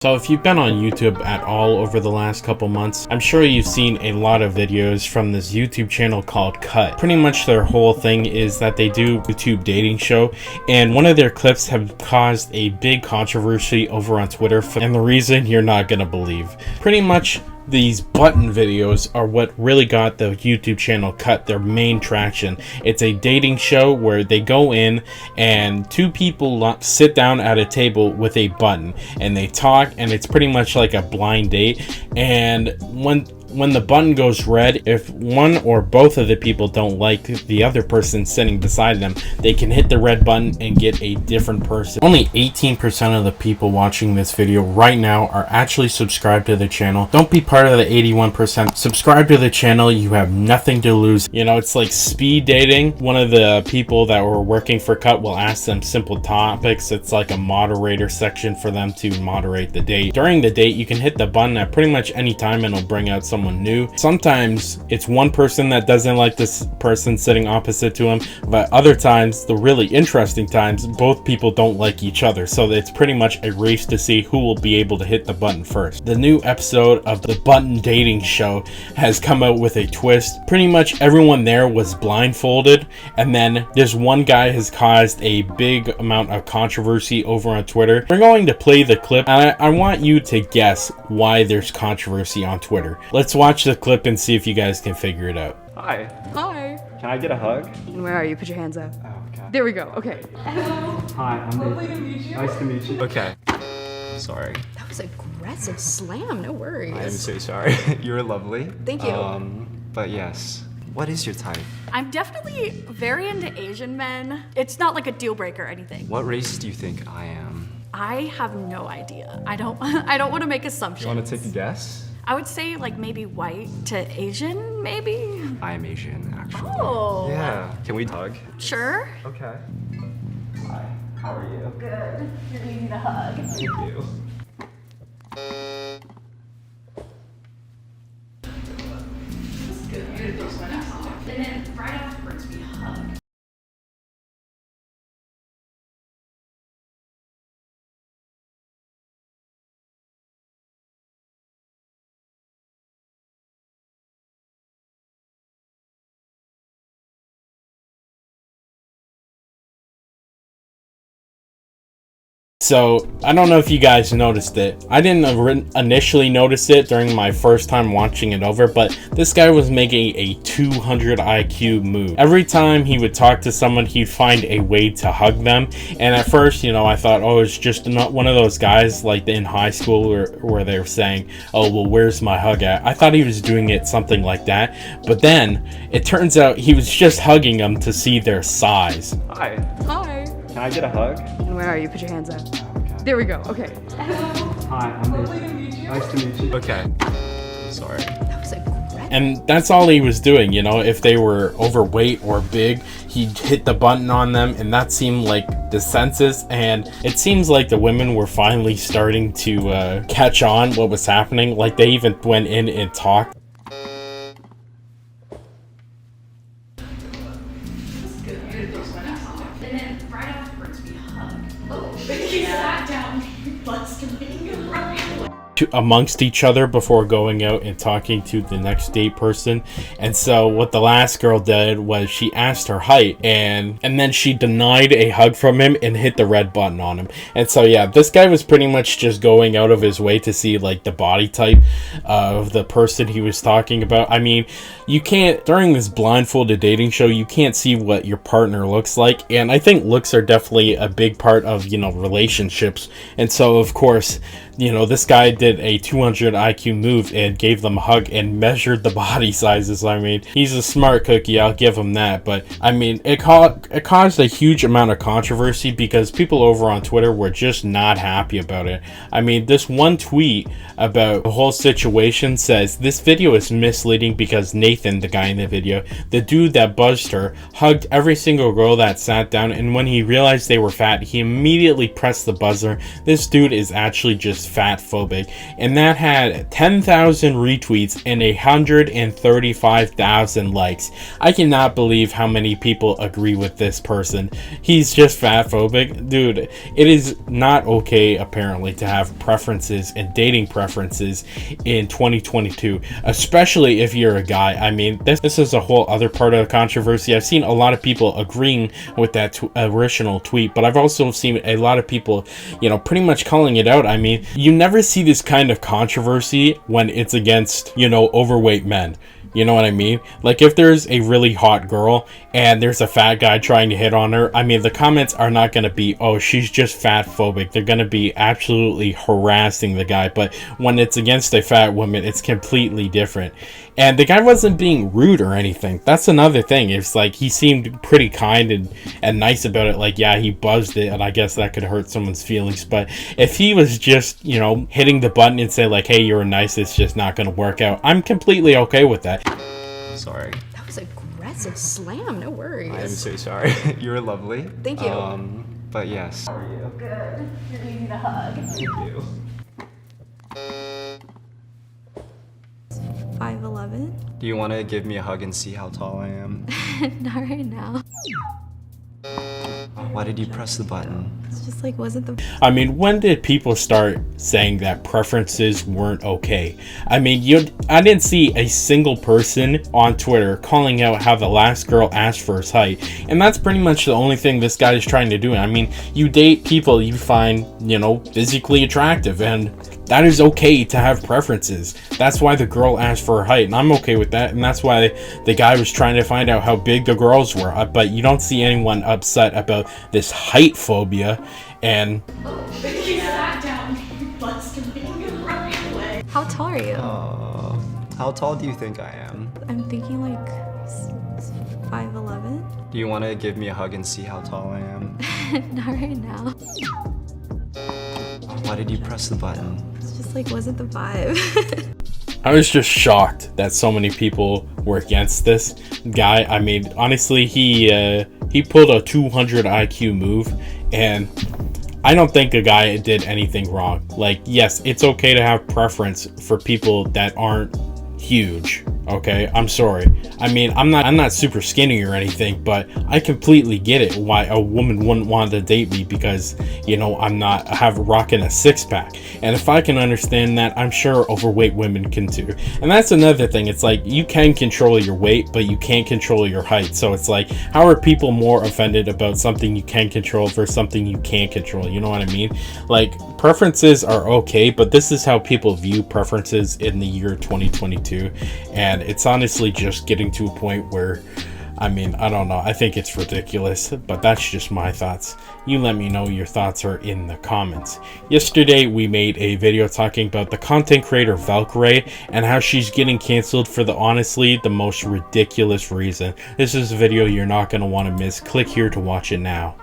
So if you've been on YouTube at all over the last couple months, I'm sure you've seen a lot of videos from this YouTube channel called Cut. Pretty much their whole thing is that they do YouTube dating show, and one of their clips have caused a big controversy over on Twitter, and the reason you're not gonna believe. Pretty much these button videos are what really got the YouTube channel Cut their main traction. It's a dating show where they go in and two people sit down at a table with a button and they talk, and it's pretty much like a blind date. And when the button goes red, if one or both of the people don't like the other person sitting beside them, they can hit the red button and get a different person. Only 18% of the people watching this video right now are actually subscribed to the channel. Don't be part of the 81%. Subscribe to the channel. You have nothing to lose. You know, it's like speed dating. One of the people that were working for Cut will ask them simple topics. It's like a moderator section for them to moderate the date. During the date, you can hit the button at pretty much any time and it'll bring out someone new. Sometimes it's one person that doesn't like this person sitting opposite to him, but other times, the really interesting times, both people don't like each other, so it's pretty much a race to see who will be able to hit the button first. The new episode of the button dating show has come out with a twist. Pretty much everyone there was blindfolded, and then this one guy has caused a big amount of controversy over on Twitter. We're going to play the clip, and I want you to guess why there's controversy on Twitter. Let's watch the clip and see if you guys can figure it out. Hi. Hi. Can I get a hug? And where are you? Put your hands up. Oh, God. There we go. Okay. Hi, I'm Lovely to meet you. Nice to meet you. Okay. Sorry. That was aggressive slam. No worries. I am so sorry. You're lovely. Thank you. But yes. What is your type? I'm definitely very into Asian men. It's not like a deal breaker or anything. What race do you think I am? I have no idea. I don't want to make assumptions. You want to take a guess? I would say like maybe white to Asian, maybe? I am Asian, actually. Oh. Yeah. Can we hug? Sure. Okay. Hi. How are you? Good. You're needing a hug. Thank you. And then right afterwards we hug. So, I don't know if you guys noticed it. I didn't initially notice it during my first time watching it over, but this guy was making a 200 IQ move. Every time he would talk to someone, he'd find a way to hug them. And at first, you know, I thought, oh, it's just not one of those guys like in high school where they were saying, oh, well, where's my hug at? I thought he was doing it something like that. But then, it turns out he was just hugging them to see their size. Hi. Hi. Can I get a hug? And where are you? Put your hands up. Okay. There we go. Okay. Hi, I'm Lovely to meet you. Nice to meet you. Okay. Sorry. That was aggressive. And that's all he was doing, you know. If they were overweight or big, he'd hit the button on them, and that seemed like the census. And it seems like the women were finally starting to catch on what was happening. Like, they even went in and talked. And then right afterwards we hug. Oh, he sat down blustering right. Amongst each other before going out and talking to the next date person. And so what the last girl did was she asked her height, and then she denied a hug from him and hit the red button on him. And so yeah, this guy was pretty much just going out of his way to see like the body type of the person he was talking about. I mean, you can't, during this blindfolded dating show, you can't see what your partner looks like, and I think looks are definitely a big part of, you know, relationships. And so of course, you know, this guy did a 200 IQ move and gave them a hug and measured the body sizes. I mean, he's a smart cookie, I'll give him that. But I mean, it caused a huge amount of controversy because people over on Twitter were just not happy about it. I mean, this one tweet about the whole situation says, this video is misleading because Nathan, the guy in the video, the dude that buzzed her, hugged every single girl that sat down, and when he realized they were fat, he immediately pressed the buzzer. This dude is actually just fat phobic. and that had 10,000 retweets and 135,000 likes. I cannot believe how many people agree with this person. He's just fat phobic. Dude, it is not okay apparently to have preferences and dating preferences in 2022, especially if you're a guy. I mean, this is a whole other part of the controversy. I've seen a lot of people agreeing with that original tweet, but I've also seen a lot of people, you know, pretty much calling it out. I mean, you never see this kind of controversy when it's against, you know, overweight men. You know what I mean? Like, if there's a really hot girl and there's a fat guy trying to hit on her, I mean, the comments are not going to be, oh, she's just fat phobic. They're going to be absolutely harassing the guy. But when it's against a fat woman, it's completely different. And the guy wasn't being rude or anything. That's another thing. It's like, he seemed pretty kind and nice about it. Like, yeah, he buzzed it, and I guess that could hurt someone's feelings. But if he was just, you know, hitting the button and say like, hey, you're nice, it's just not going to work out, I'm completely okay with that. Sorry. That was aggressive slam. No worries. I'm so sorry. You're lovely. Thank you. But yes. How are you? Good. You're needing a hug. Thank you. 5'11". Do you want to give me a hug and see how tall I am? Not right now. Why did you press the button? It's just like, wasn't the... I mean, when did people start saying that preferences weren't okay? I mean, I didn't see a single person on Twitter calling out how the last girl asked for his height. And that's pretty much the only thing this guy is trying to do. I mean, you date people you find, you know, physically attractive, and that is okay to have preferences. That's why the girl asked for her height, and I'm okay with that. And that's why the guy was trying to find out how big the girls were. But you don't see anyone upset about this height phobia. And He sat down, busted me right away. How tall are you? How tall do you think I am? I'm thinking like 5'11". Do you want to give me a hug and see how tall I am? Not right now. Why did you press the button? It's just like, wasn't the vibe. I was just shocked that so many people were against this guy. I mean, honestly, he pulled a 200 IQ move, and I don't think the guy did anything wrong. Like, yes, it's okay to have preference for people that aren't huge. Okay, I'm sorry. I mean, I'm not super skinny or anything, but I completely get it why a woman wouldn't want to date me, because, you know, I have rocking a six-pack. And if I can understand that, I'm sure overweight women can too. And that's another thing. It's like, you can control your weight, but you can't control your height. So it's like, how are people more offended about something you can control versus something you can't control? You know what I mean? Like, preferences are okay, but this is how people view preferences in the year 2022. And it's honestly just getting to a point where, I mean, I don't know. I think it's ridiculous, but that's just my thoughts. You let me know your thoughts are in the comments. Yesterday, we made a video talking about the content creator Valkyrie and how she's getting canceled for honestly the most ridiculous reason. This is a video you're not going to want to miss. Click here to watch it now.